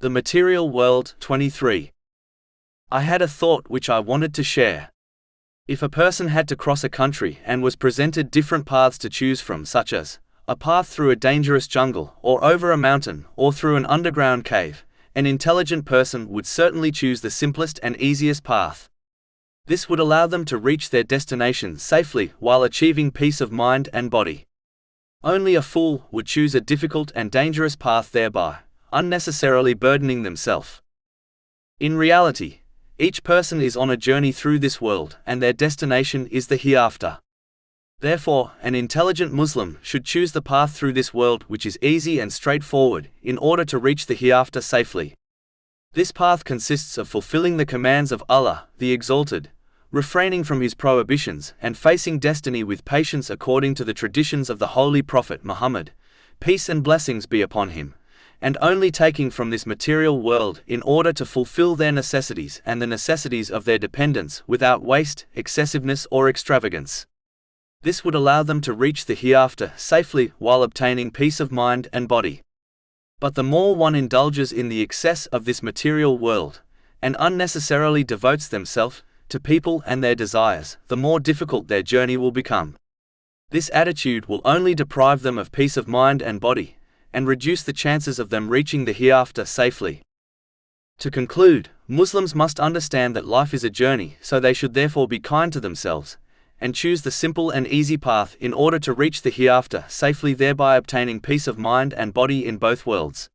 The Material World. 23. I had a thought which I wanted to share. If a person had to cross a country and was presented different paths to choose from, such as a path through a dangerous jungle, or over a mountain, or through an underground cave, an intelligent person would certainly choose the simplest and easiest path. This would allow them to reach their destination safely while achieving peace of mind and body. Only a fool would choose a difficult and dangerous path, thereby unnecessarily burdening themselves. In reality, each person is on a journey through this world, and their destination is the hereafter. Therefore, an intelligent Muslim should choose the path through this world which is easy and straightforward, in order to reach the hereafter safely. This path consists of fulfilling the commands of Allah, the Exalted, refraining from His prohibitions, and facing destiny with patience according to the traditions of the Holy Prophet Muhammad, peace and blessings be upon him, and only taking from this material world in order to fulfill their necessities and the necessities of their dependents without waste, excessiveness or extravagance. This would allow them to reach the hereafter safely while obtaining peace of mind and body. But the more one indulges in the excess of this material world, and unnecessarily devotes themselves to people and their desires, the more difficult their journey will become. This attitude will only deprive them of peace of mind and body, and reduce the chances of them reaching the hereafter safely. To conclude, Muslims must understand that life is a journey, so they should therefore be kind to themselves, and choose the simple and easy path in order to reach the hereafter safely, thereby obtaining peace of mind and body in both worlds.